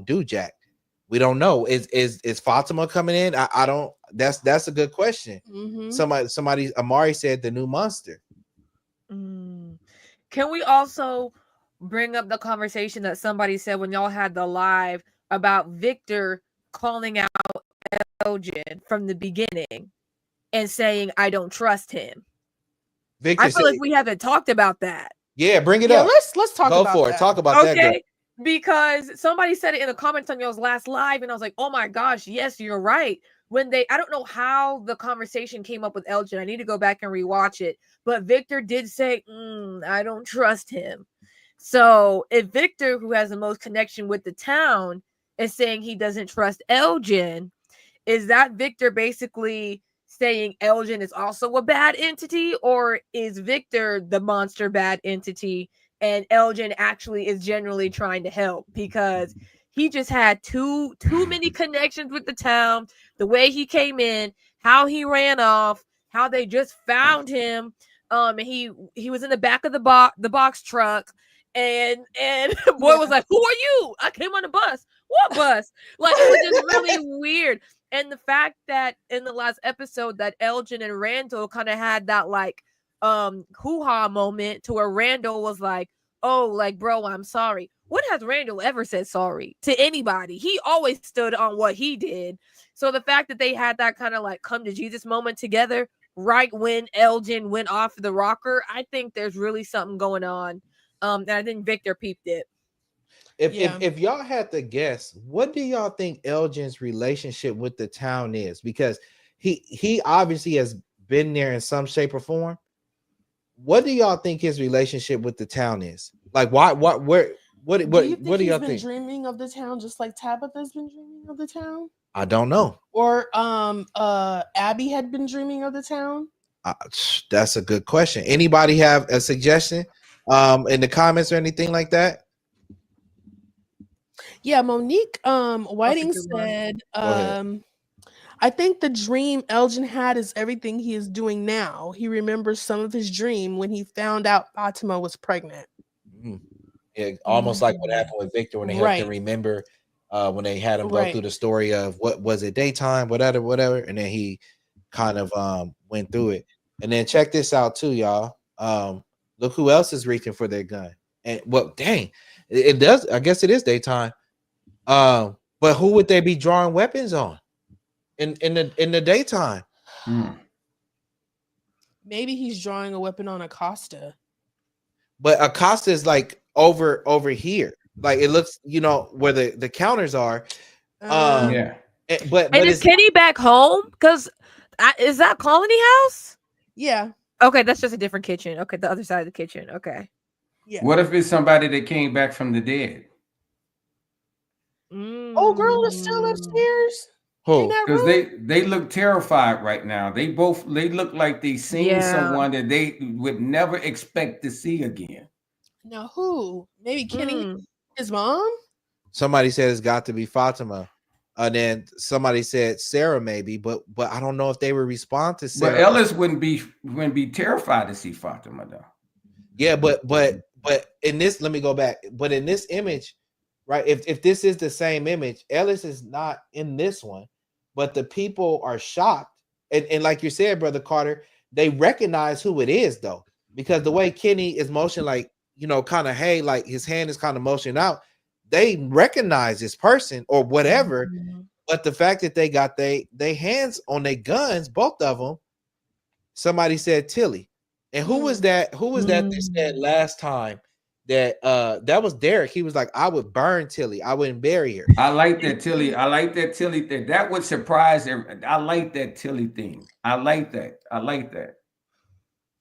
do jack? We don't know. Is Fatima coming in? I don't. That's a good question. Somebody Amari said the new monster. Can we also bring up the conversation that somebody said when y'all had the live about Victor calling out Elgin from the beginning and saying, I don't trust him? Victor, I feel like we haven't talked about that. Yeah, bring it up. Let's talk about it. Talk about that. Okay. Because somebody said it in the comments on y'all's last live, and I was like, oh my gosh, yes, you're right. I don't know how the conversation came up with Elgin. I need to go back and rewatch it. But Victor did say, I don't trust him. So if Victor, who has the most connection with the town, is saying he doesn't trust Elgin, is that Victor basically saying Elgin is also a bad entity, or is Victor the monster bad entity and Elgin actually is generally trying to help? Because he just had too many connections with the town, the way he came in, how he ran off, how they just found him. He was in the back of the box truck, and boy was like, who are you? I came on a bus. What bus? Like, it was just really weird. And the fact that in the last episode that Elgin and Randall kind of had that like hoo-ha moment to where Randall was like, oh, like, bro, I'm sorry. When has Randall ever said sorry to anybody? He always stood on what he did. So the fact that they had that kind of like come to Jesus moment together right when Elgin went off the rocker, I think there's really something going on. And I think Victor peeped it. If y'all had to guess, what do y'all think Elgin's relationship with the town is? Because he obviously has been there in some shape or form. What do y'all think his relationship with the town is? Like, what do y'all think? Dreaming of the town, just like Tabitha's been dreaming of the town. I don't know. Or Abby had been dreaming of the town. That's a good question. Anybody have a suggestion in the comments or anything like that? Yeah, Monique Whiting said, I think the dream Elgin had is everything he is doing now. He remembers some of his dream when he found out Fatima was pregnant. Yeah, almost like what happened with Victor when they helped him remember when they had him go through the story of what was it, daytime, whatever, and then he kind of went through it. And then check this out too, y'all. Look who else is reaching for their gun. And dang, it does. I guess it is daytime. But who would they be drawing weapons on in the daytime? Maybe he's drawing a weapon on Acosta. But Acosta is like over here. Like it looks, where the counters are. Yeah. But is Kenny back home? Because is that Colony House? Yeah. Okay, that's just a different kitchen. Okay, the other side of the kitchen. Okay. Yeah. What if it's somebody that came back from the dead? Oh, girl is still upstairs. Who? Because they look terrified right now. They look like they seen someone that they would never expect to see again. Now who? Maybe Kenny, his mom? Somebody said it's got to be Fatima. And then somebody said Sarah maybe, but I don't know if they would respond to Sarah. But Ellis wouldn't be terrified to see Fatima though. Yeah, but in this, let me go back. But in this image, right? If this is the same image, Ellis is not in this one, but the people are shocked. And like you said, Brother Carter, they recognize who it is though, because the way Kenny is motioning, like, you know, kind of, hey, like his hand is kind of motioning out, they recognize this person or whatever. But the fact that they got they hands on their guns, both of them, somebody said Tilly. And who was that? Who was that? They said last time that that was Derek. He was like, I would burn Tilly. I wouldn't bury her. I like that Tilly. I like that Tilly thing. That would surprise everybody. I like that Tilly thing. I like that. I like that.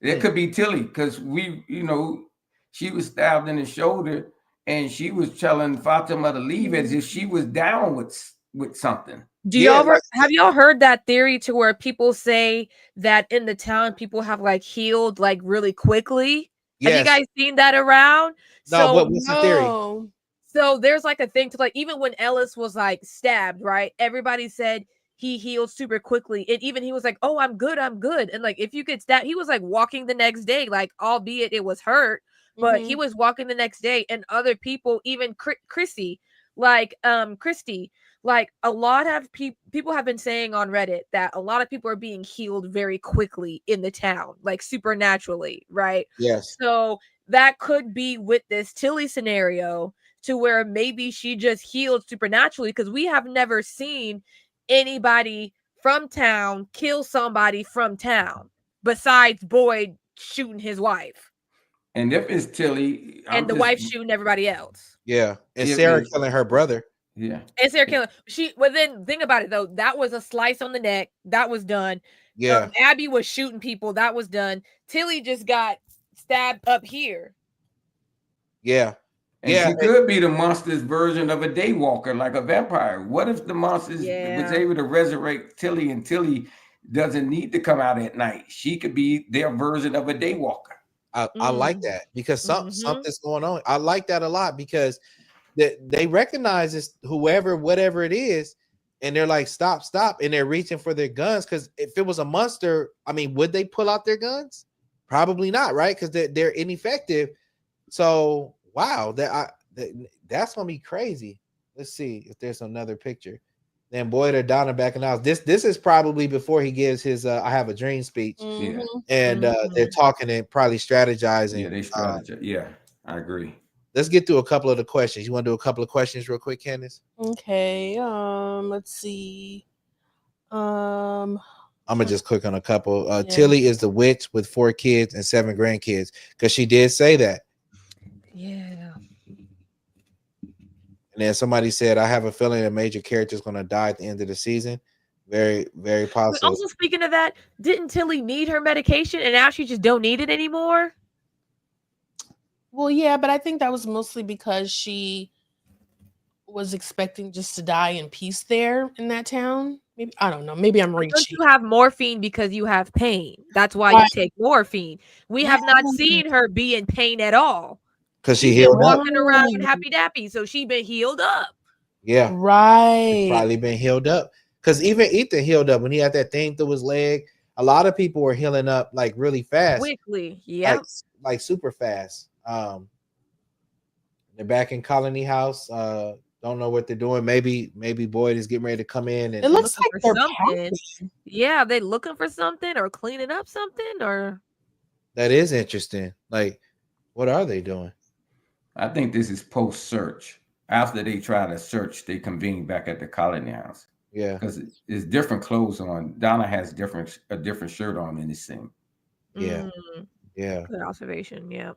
It could be Tilly because we, you know, she was stabbed in the shoulder and she was telling Fatima to leave as if she was down with something. Do y'all have y'all heard that theory to where people say that in the town people have like healed like really quickly? Have you guys seen that around? No, what's the theory? So there's like a thing to like, even when Ellis was like stabbed, right? Everybody said he healed super quickly. And even he was like, oh, I'm good. And like, if you get stabbed, he was like walking the next day, like, albeit it was hurt, but he was walking the next day. And other people, even Christy, like Christy, like a lot of people have been saying on Reddit that a lot of people are being healed very quickly in the town, like supernaturally, right? Yes. So that could be with this Tilly scenario, to where maybe she just healed supernaturally, because we have never seen anybody from town kill somebody from town besides Boyd shooting his wife. And if it's Tilly, and the wife shooting everybody else. Yeah. And Sarah killing her brother. Yeah. And Sarah killing well, then think about it though. That was a slice on the neck. That was done. Yeah. Abby was shooting people. That was done. Tilly just got stabbed up here. Yeah. And she could be the monster's version of a daywalker, like a vampire. What if the monster was able to resurrect Tilly and Tilly doesn't need to come out at night? She could be their version of a daywalker. I like that because something's going on. I like that a lot because they recognize this, whatever it is, and they're like, stop, and they're reaching for their guns. Because if it was a monster, I mean, would they pull out their guns? Probably not, right? Because they're ineffective. So wow, that's gonna be crazy. Let's see if there's another picture. Then Boyd or Donna back in the house. This is probably before he gives his I have a dream speech. And they're talking and probably strategizing. Yeah, they strategize. Yeah, I agree. Let's get through a couple of the questions. You want to do a couple of questions real quick, Candace? Okay. Let's see. I'm gonna just click on a couple. Tilly is the witch with 4 kids and 7 grandkids, because she did say that. Yeah. And then somebody said, I have a feeling a major character is going to die at the end of the season. Very, very possible. Also, speaking of that, didn't Tilly need her medication and now she just don't need it anymore? Well, yeah, but I think that was mostly because she was expecting just to die in peace there in that town. Maybe, I don't know. Maybe I'm reaching. You have morphine because you have pain. That's why you take morphine. We have not seen her be in pain at all. Because she healed up. Walking around happy dappy, so she been healed up. Yeah, right. Probably been healed up. Because even Ethan healed up when he had that thing through his leg. A lot of people were healing up like really fast, quickly. Yeah, like super fast. They're back in Colony House. Don't know what they're doing. Maybe Boyd is getting ready to come in. And it looks like they're something. Yeah, they looking for something or cleaning up something or. That is interesting. Like, what are they doing? I think this is post search. After they try to search, they convene back at the Colony House. Yeah, because it's different clothes on. Donna has a different shirt on in this scene. Yeah, yeah. Good observation. Yeah.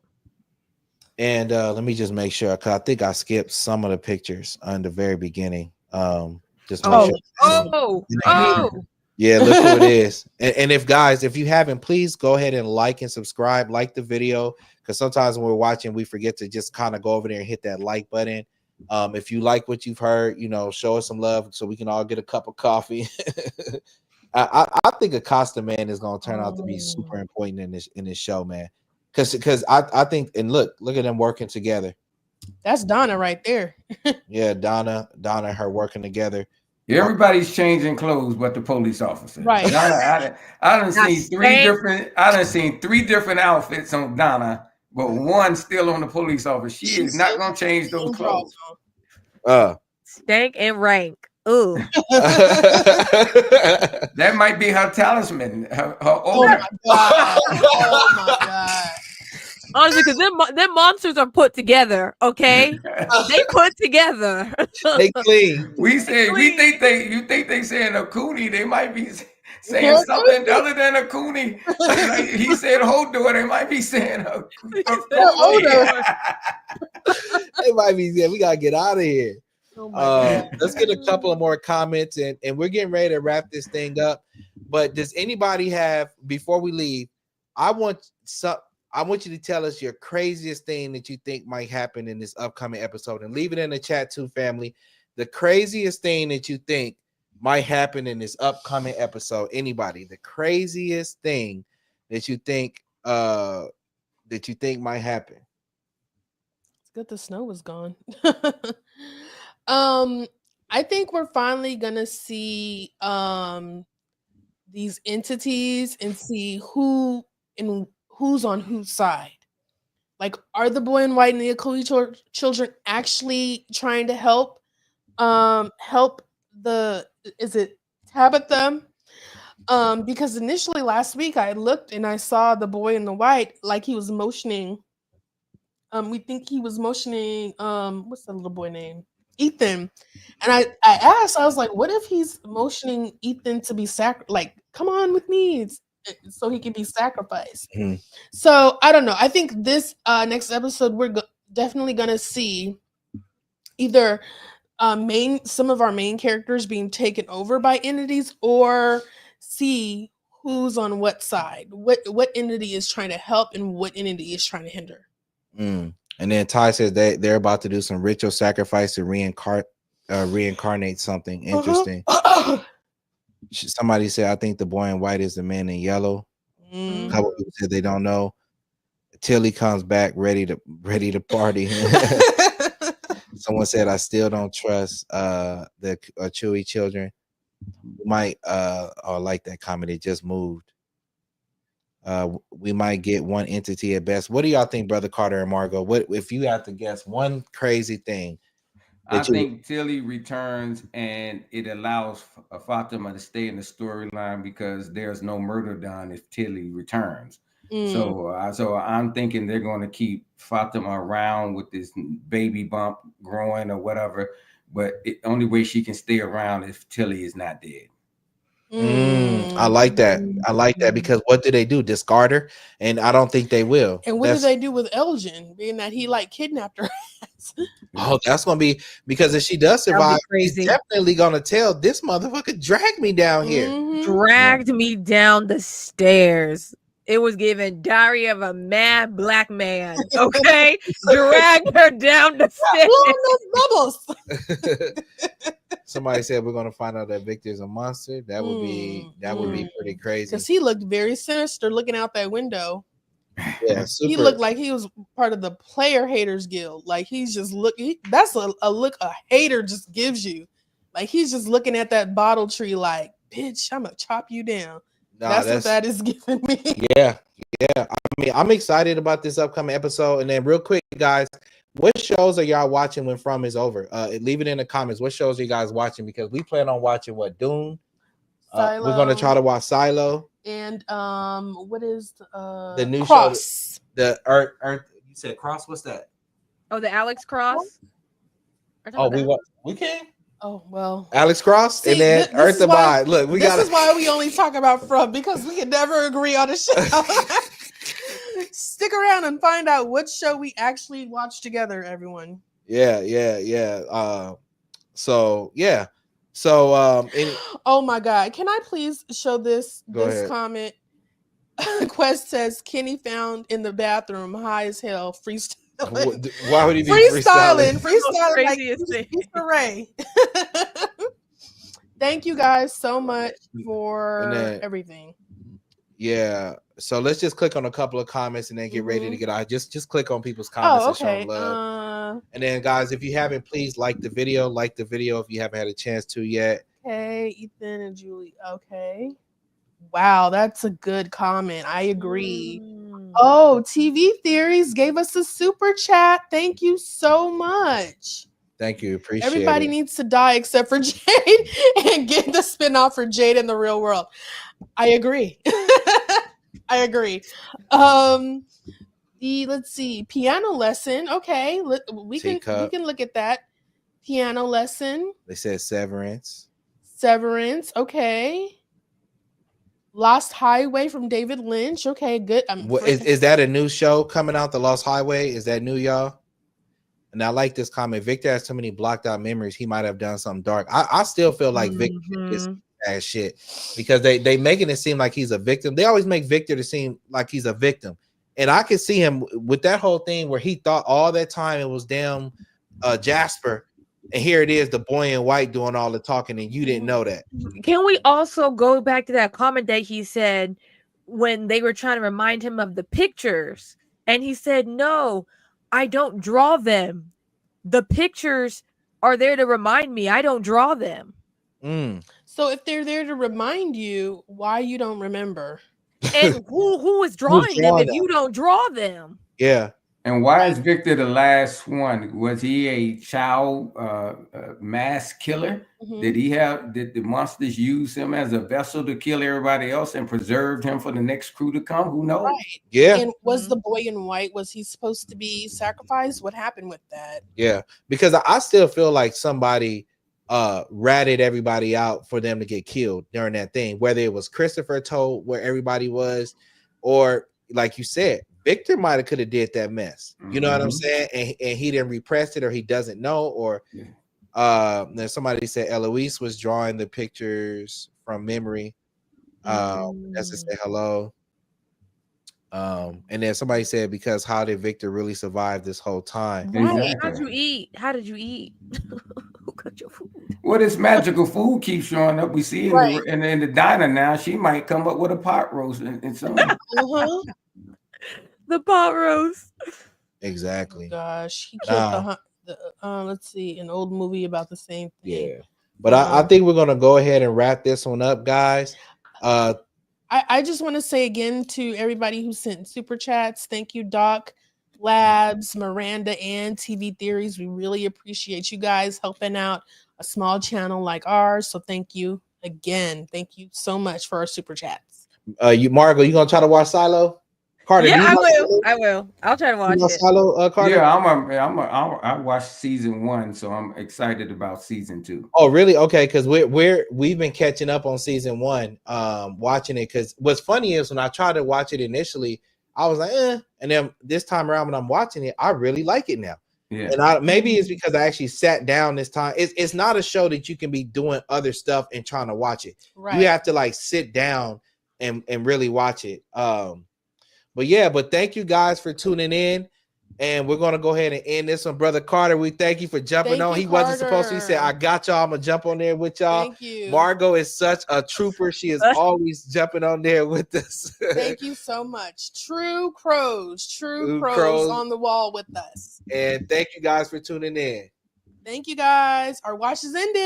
And let me just make sure, because I think I skipped some of the pictures in the very beginning. Just make sure. Yeah, look who it is. And if you haven't, please go ahead and like and subscribe, like the video, because sometimes when we're watching, we forget to just kind of go over there and hit that like button. If you like what you've heard, show us some love so we can all get a cup of coffee. I think Acosta Man is going to turn out to be super important in this show, man. Because I think, and look at them working together. That's Donna right there. Yeah, Donna, her working together. Everybody's changing clothes, but the police officer. Right. I done Not seen three stank. different. I done seen 3 different outfits on Donna, but one still on the police officer. She is not gonna change those clothes. Stank and rank. Ooh. That might be her talisman. Her Oh odor. my god. Oh my god. Honestly, because them monsters are put together, okay? They put together. They clean. We say we think they. You think they saying a coonie? They might be saying something other than a coonie. Like he said Hodor. They might be saying a odor. They might be. Yeah, we gotta get out of here. Oh my god. Let's get a couple of more comments, and we're getting ready to wrap this thing up. But does anybody have, before we leave, I want you to tell us your craziest thing that you think might happen in this upcoming episode, and leave it in the chat too, family. The craziest thing that you think might happen in this upcoming episode. Anybody, the craziest thing that you think might happen. It's good the snow was gone. I think we're finally gonna see these entities and see who's on whose side. Like, are the boy in white and the Akuli children actually trying to help is it Tabitha? Because initially last week I looked and I saw the boy in the white, like he was motioning. We think he was motioning what's the little boy name? Ethan. And I asked, I was like, what if he's motioning Ethan to be like, come on with me, so he can be sacrificed. Mm-hmm. So I don't know. I think this next episode we're definitely gonna see either some of our main characters being taken over by entities, or see who's on what side, what entity is trying to help and what entity is trying to hinder. And then Ty says they're about to do some ritual sacrifice to reincarnate something interesting. Somebody said, I think the boy in white is the man in yellow. A couple people said they don't know. Tilly comes back ready to party. Someone said, I still don't trust the Chewy children. Might like that comment. It just moved. We might get one entity at best. What do y'all think, Brother Carter and Margot? What if you have to guess one crazy thing? I think Tilly returns and it allows Fatima to stay in the storyline because there's no murder done if Tilly returns. So I'm thinking they're going to keep Fatima around with this baby bump growing or whatever. But the only way she can stay around if Tilly is not dead. I like that. I like that because what do they do? Discard her? And I don't think they will. And what do they do with Elgin, being that he like kidnapped her? Oh, that's gonna be, because if she does survive, he's definitely gonna tell this motherfucker dragged me down here. Dragged me down the stairs. It was given Diary of a Mad Black Man. Okay, dragged her down the stairs. Somebody said we're gonna find out that Victor's a monster. That would be pretty crazy. Because he looked very sinister looking out that window. Yeah, he looked like he was part of the Player Haters Guild. Like he's just looking. That's a look a hater just gives you. Like he's just looking at that bottle tree, like, bitch, I'm gonna chop you down. That's what that is giving me. Yeah. I mean, I'm excited about this upcoming episode. And then real quick, guys, what shows are y'all watching when From is over? Leave it in the comments. What shows are you guys watching? Because we plan on watching Dune. We're gonna try to watch Silo. And what is the new Cross? Show, the Earth. You said Cross. What's that? Oh, the Alex Cross. Oh, we can. Oh well, Alex Cross. See, and then Earth Abide. Look, this is why we only talk about From, because we can never agree on a show. Stick around and find out what show we actually watch together, everyone. Yeah. So oh my god, can I please show this ahead. comment? Quest says Kenny found in the bathroom high as hell freestyling. Why would he be freestyling like Issa Rae. Thank you guys so much for everything. Yeah, so let's just click on a couple of comments and then get ready to get out. Just click on people's comments and show love. And then, guys, if you haven't, please like the video. Like the video if you haven't had a chance to yet. Okay, Ethan and Julie. Okay. Wow, that's a good comment. I agree. Oh, TV Theories gave us a super chat. Thank you so much. Thank you. Appreciate Everybody it. needs to die except for Jade and get the spinoff for Jade in the real world. I agree. I agree. Let's see, piano lesson. Okay, we can Teacup. look at that. Piano lesson. They said Severance. Severance. Okay. Lost Highway from David Lynch. Okay, good. Is that a new show coming out? The Lost Highway, is that new, y'all? And I like this comment. Victor has too many blocked out memories. He might have done something dark. I still feel like Victor is bad shit because they making it seem like he's a victim. They always make Victor to seem like he's a victim, and I can see him with that whole thing where he thought all that time it was damn Jasper, and here it is, the boy in white doing all the talking, and you didn't know that. Can we also go back to that comment that he said when they were trying to remind him of the pictures, and he said, "No, I don't draw them. The pictures are there to remind me. I don't draw them." So if they're there to remind you, why you don't remember? And who is drawing them if you don't draw them? Yeah. And why is Victor the last one? Was he a child mass killer? Did the monsters use him as a vessel to kill everybody else and preserved him for the next crew to come? Who knows? Right. Yeah. And was the boy in white, was he supposed to be sacrificed? What happened with that? Yeah, because I still feel like somebody ratted everybody out for them to get killed during that thing, whether it was Christopher told where everybody was, or like you said, Victor might have could have did that mess. You know what I'm saying? And he didn't repress it, or he doesn't know, or then somebody said Eloise was drawing the pictures from memory. That's to say hello. And then somebody said, because how did Victor really survive this whole time? Right. How did you eat? How did you eat? Who cooked your food? Well, this magical food keeps showing up. We see in the diner now. She might come up with a pot roast and something. The pot roast. Exactly. Oh gosh, he killed let's see, an old movie about the same thing. Yeah, but I think we're gonna go ahead and wrap this one up, guys. I just want to say again to everybody who sent super chats, thank you, Doc, Labs, Miranda, and TV Theories. We really appreciate you guys helping out a small channel like ours. So thank you again. Thank you so much for our super chats. Margo, you gonna try to watch Silo? Carter, yeah, I will. I'll try to watch it. Silo, Carter? Yeah, I watched season 1, so I'm excited about season 2. Oh, really? Okay, because we've been catching up on season 1, watching it. Because what's funny is when I tried to watch it initially, I was like, and then this time around when I'm watching it, I really like it now. Yeah, and maybe it's because I actually sat down this time. It's not a show that you can be doing other stuff and trying to watch it. Right. You have to like sit down and really watch it. But thank you guys for tuning in, and we're gonna go ahead and end this one. Brother Carter, we thank you for jumping on. He wasn't supposed to. He said, "I got y'all. I'm gonna jump on there with y'all." Thank you. Margo is such a trooper. She is always jumping on there with us. Thank you so much. True crows on the wall with us. And thank you guys for tuning in. Thank you guys. Our watch is ended.